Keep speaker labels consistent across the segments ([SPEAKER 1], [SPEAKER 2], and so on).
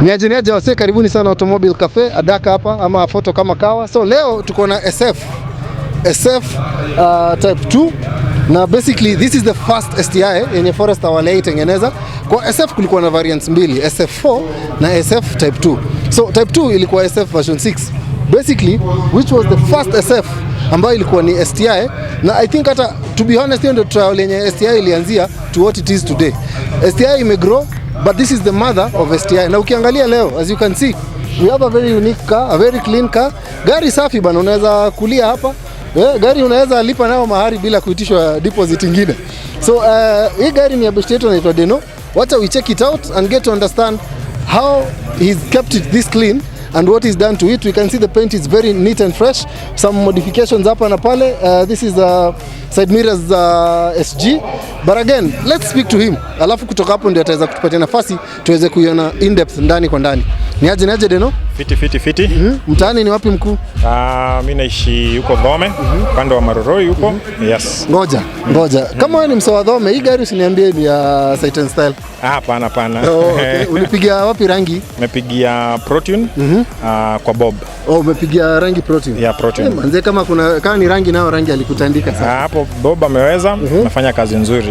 [SPEAKER 1] Niaje wase, karibuni sana Automobile Cafe, Adaka hapa ama photo kama kawa. So leo tuko na SF type 2 na basically this is the first STI yenye Forester waliitengeneza. Kwa SF kulikuwa na variants mbili, SF4 na SF type 2. So type 2 ilikuwa SF version 6 basically, which was the first SF ambayo ilikuwa ni STI, na I think hata to be honest hiyo ndio trial yenye STI ilianzia to what it is today. STI imegrow, but this is the mother of STI. Na ukiangalia leo, as you can see, we have a very unique car, a very clean car. Gari safi bana, unaweza kulia hapa. Gari unaweza lipa nayo mahari bila kuitishwa deposit ingine. So hii gari ni ya best yetu inaitwa Deno. Wacha we check it out and get to understand how he's kept it this clean and what is done to it. We can see the paint is very neat and fresh. Some modifications hapa na pale. This is side mirrors SG. But again, let's speak to him. Alafu kutoka hapo ndio ataweza kutupatia nafasi tuweze kuiona in depth ndani kwa ndani. Niaje Deno?
[SPEAKER 2] Fiti.
[SPEAKER 1] Mtaani ni wapi mkuu?
[SPEAKER 2] Mimi naishi huko Dhome, kando wa Maroroi huko. Yes.
[SPEAKER 1] Ngoja. Kama wewe ni msawa Dhome, hii gari usiniambie ni ya Sight and Style.
[SPEAKER 2] Hapana.
[SPEAKER 1] Okay. Ulipigia wapi rangi?
[SPEAKER 2] Nimepigia Protune kwa Bob.
[SPEAKER 1] Umepigia rangi Protune?
[SPEAKER 2] Yeah, Protune.
[SPEAKER 1] Manze kama ni rangi nayo rangi alikutandika sana.
[SPEAKER 2] Hapo Bob ameweza, nafanya kazi nzuri.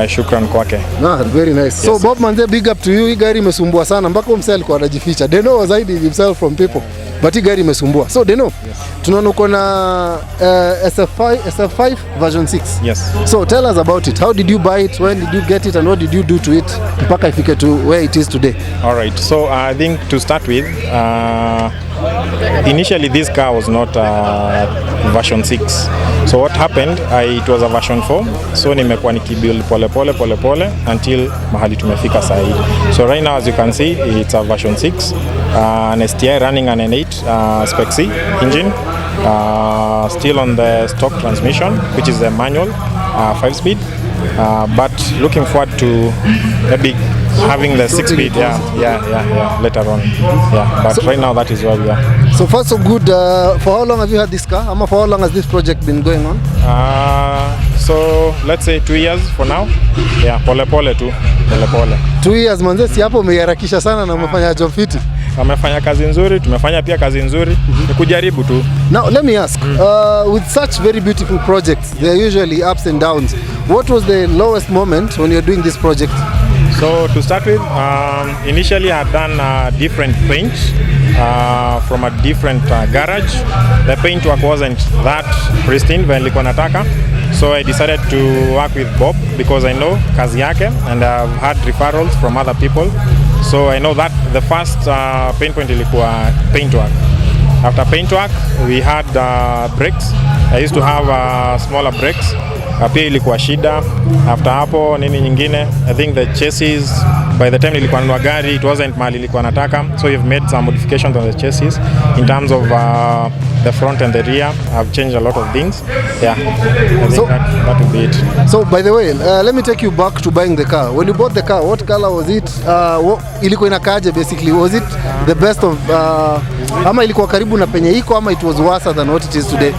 [SPEAKER 2] Shukran kwake.
[SPEAKER 1] Very nice. Yes. So Bob manze, big up to you. Hii gari imesumbua sana mpaka msee alikuwa anajificha. Deno was hiding himself from people. But hii gari imesumbua. So Deno, tunaona uko na SF5 version 6.
[SPEAKER 2] Yes.
[SPEAKER 1] So tell us about it. How did you buy it? When did you get it? And what did you do to it mpaka ifike to where it is today?
[SPEAKER 2] All right. So I think to start with, initially this car was not version 6. So what happened, it was a version 4. So nimekuwa nikibuild pole until mahali tumefika sahi. So right now as you can see, it's a version 6, an STI running an N8 Spec C engine, still on the stock transmission, which is a manual 5-speed, but looking forward to maybe having the 6-speed, yeah, later on. Yeah, but so, right now that is where we are.
[SPEAKER 1] So far so good. For how long have you had this car? For how long has this project been going on?
[SPEAKER 2] So let's say 2 years for now. Yeah, pole.
[SPEAKER 1] 2 years manze, si hapo umeharakisha sana na umefanya job fiti.
[SPEAKER 2] Amefanya kazi nzuri, tumefanya pia kazi nzuri, ni kujaribu tu.
[SPEAKER 1] Now let me ask, with such very beautiful projects, there are usually ups and downs. What was the lowest moment when you're doing this project?
[SPEAKER 2] So to start with, initially I had done different paint from a different garage. The paint work wasn't that pristine when nilikuwa nataka. So I decided to work with Bob because I know kazi yake and I've had referrals from other people. So I know that the first pain point ilikuwa paint work. After paint work, we had brakes. I used to have smaller brakes. Pia ilikuwa shida. After hapo nini nyingine, I think the chassis, by the time nilikuwa nanunua gari, it wasn't mali nilikuwa nataka. So we've made some modifications on the chassis in terms of the front and the rear. I've changed a lot of things. Yeah, I think that would be it.
[SPEAKER 1] So by the way, let me take you back to buying the car. When you bought the car, what color was it? Ilikuwa inakaaje basically? Was it the best of ama ilikuwa karibu na penye iko ama it was worse than what it is today?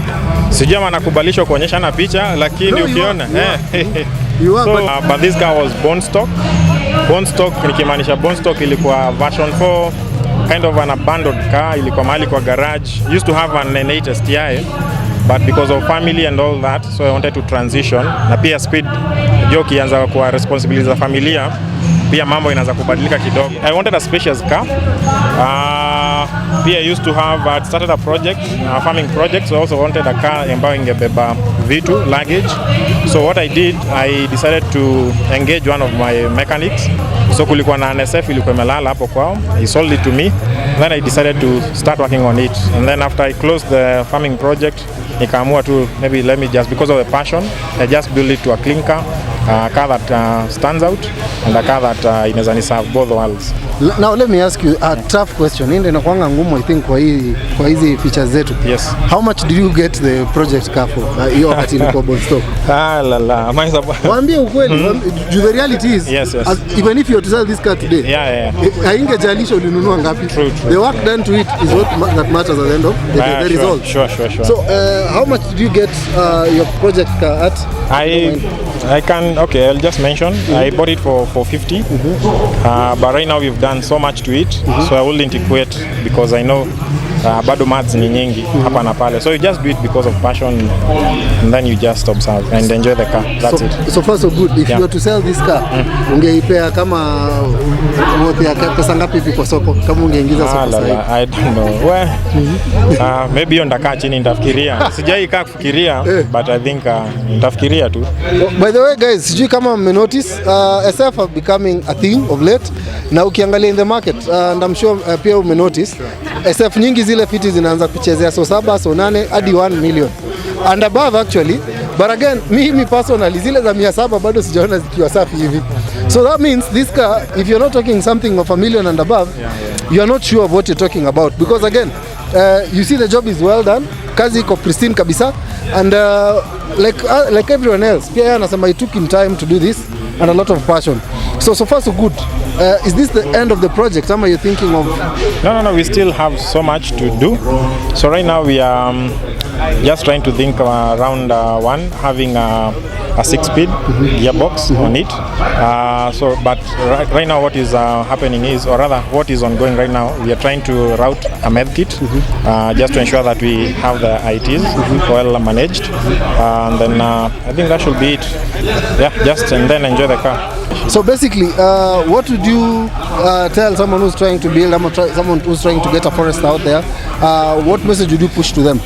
[SPEAKER 2] Sijui ama nakubalishwa kuonyesha na picha, lakini ukiona but this car was bone stock. Bone stock nikimaanisha bone stock ilikuwa version 4, kind of an abandoned car, ilikuwa mahali kwa garage. Used to have an N8 STI, but because of family and all that, so I wanted to transition. Na pia speed joke ianza kuwa responsibility za familia, pia mambo inaanza kubadilika kidogo. I wanted a spacious car. Pia I used to have started a project, a farming project, so I also wanted a car ambayo ingebeba vitu, luggage. So what I did, I decided to engage one of my mechanics. So kulikuwa na NSF ilikuwa imelala hapo kwao. He sold it to me. Then I decided to start working on it. And then after I closed the farming project, nikaamua to maybe let me just, because of the passion, I just build it to a clean car. A car that stands out and a car that inaweza ni serve both worlds.
[SPEAKER 1] Now let me ask you a tough question. Ndio inakuanga ngumu I think kwa hizi features zetu.
[SPEAKER 2] Yes.
[SPEAKER 1] How much did you get the project car for? Hiyo wakati ilikuwa bond stock. Waambie ukweli. The reality is,
[SPEAKER 2] yes.
[SPEAKER 1] Even if you to sell this car today, haingejalisha ulinunua ngapi.
[SPEAKER 2] True.
[SPEAKER 1] The work done to it is what that matters at the end of the result.
[SPEAKER 2] Sure.
[SPEAKER 1] So how much did you get your project car at?
[SPEAKER 2] I can Okay, I'll just mention I bought it for 450, but right now we've done so much to it, so I wouldn't equate because I know bado mads ni nyingi hapa na pale, so you just do it because of passion and then you just observe and enjoy the car. That's it.
[SPEAKER 1] So far so good. If you were to sell this car, ungeipea kama worth ya pesa ngapi hivi kwa soko kama ungeingiza soko sasa?
[SPEAKER 2] I don't know. Well, maybe ndakaa chini nitafikiria. Sijaikaa kufikiria, but I think nitafikiria tu.
[SPEAKER 1] By the way guys, sijui kama mmenotice SF are becoming a thing of late. Na ukiangalia in the market and I'm sure pia umenotice SF nyingi zile fiti zinaanza kuchezea so 7 so 8 hadi 1 million and above actually, but again mimi personally zile za 700 bado sijaona zikiwa safi hivi. So that means this car, if you're not talking something of $1 million and above, you are not sure of what you're talking about, because again you see the job is well done, kazi iko pristine kabisa, and like everyone else pia anasema it took him time to do this and a lot of passion. So far so good. Is this the end of the project? Am you thinking of?
[SPEAKER 2] No, we still have so much to do. So right now we are just trying to think around having a 6-speed gearbox on it. But right now what is happening is, or rather what is ongoing right now, we are trying to route a med kit just to ensure that we have the ITs well managed, and then I think that should be it. Yeah, just and then enjoy the car.
[SPEAKER 1] So basically, what would you tell someone who's trying to build, someone who's trying to get a forest out there? What message would you push to them?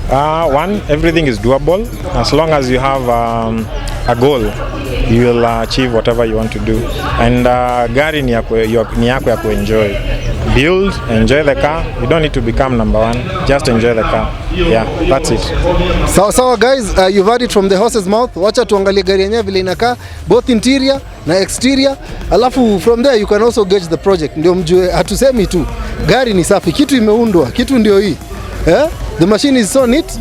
[SPEAKER 2] One, everything is doable as long as you have a goal. You will achieve whatever you want to do. And gari ni yako ya kuenjoy. Build, enjoy the car. You don't need to become number one. Just enjoy the car. Yeah, that's it.
[SPEAKER 1] So guys, you've heard it from the horse's mouth. Wacha tuangalie gari yenyewe vile inakaa, both interior na exterior. Alafu from there you can also gauge the project. Ndio mjue, hatusemi tu gari ni safi, kitu imeundwa, kitu ndio hii. The machine is so neat.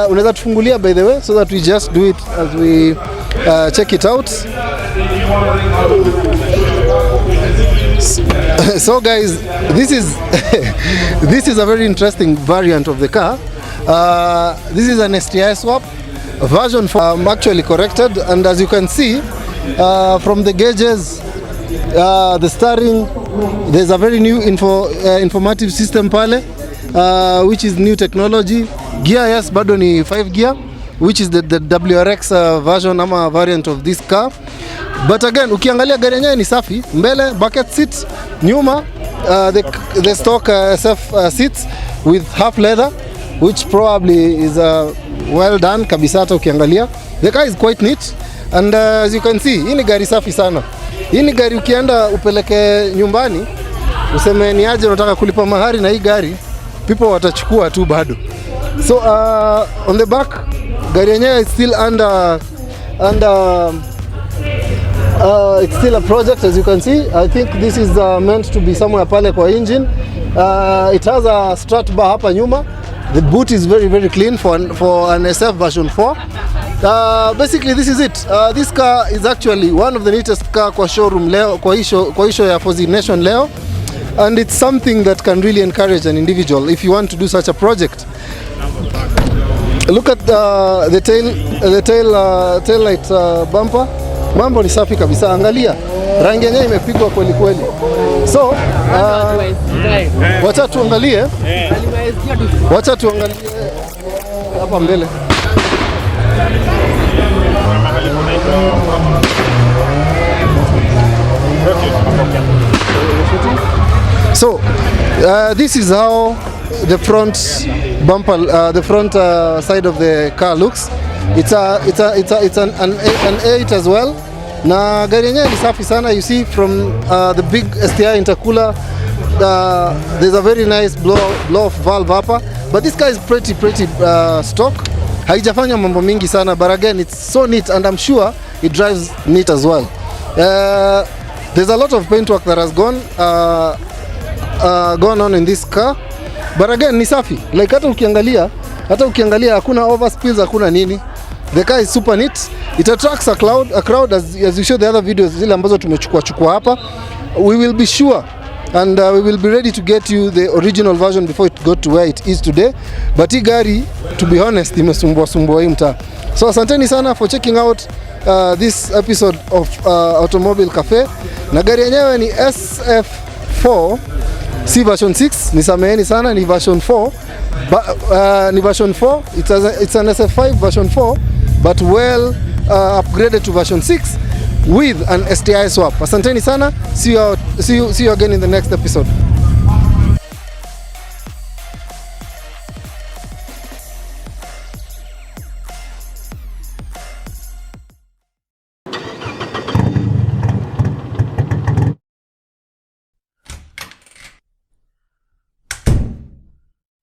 [SPEAKER 1] Unaweza tufungulia by the way so that we just do it as we check it out. So guys, this is a very interesting variant of the car. This is an STI swap version 4, actually corrected, and as you can see from the gauges, the steering, there's a very new informative system pale, which is new technology. Gear, yes, bado ni 5 gear, which is the WRX version ama variant of this car. But again, ukiangalia gari yenyewe ni safi, mbele bucket seats, nyuma the stock SF seats with half leather, which probably is well done kabisa. Hata ukiangalia the car is quite neat, and as you can see, hii ni gari safi sana. Hii ni gari ukienda upeleke nyumbani useme ni aje unataka kulipa mahari na hii gari, people watachukua tu bado. So on the back, gari yenyewe is still under it's still a project, as you can see. I think this is meant to be somewhere pale kwa engine. It has a strut bar hapa nyuma. The boot is very very clean for an SF version 4. Basically this is it. This car is actually one of the neatest car kwa showroom leo, kwa isho ya Fozi Nation leo, and it's something that can really encourage an individual if you want to do such a project. Look at the tail light bumper. Mambo ni safi kabisa, angalia rangi yenyewe imepigwa kweli kweli. So wacha tuangalie hapa mbele. So this is how the front bumper, the front side of the car looks. It's an 8 as well. Na gari yenyewe ni safi sana. You see from the big STI intercooler, there's a very nice blow off valve hapa, but this car is pretty stock. Haijafanya mambo mingi sana, but again it's so neat, and I'm sure it drives neat as well. There's a lot of paint work that has gone on in this car, but again ni safi. Like hata ukiangalia hakuna overspills, hakuna nini. The car is super neat. It attracts a crowd as you show the other videos zile ambazo tumechukua hapa. We will be sure and we will be ready to get you the original version before it got to where it is today. But hii gari, to be honest, imesumbua hii mtaa. So asanteni sana for checking out this episode of Automobile Cafe, na gari yenyewe ni SF4, si version 6, nisameheni sana, ni version 4. Ni version 4, it's an SF5 version 4, but well upgraded to version 6 with an STI swap. Asanteni sana, see you again in the next episode.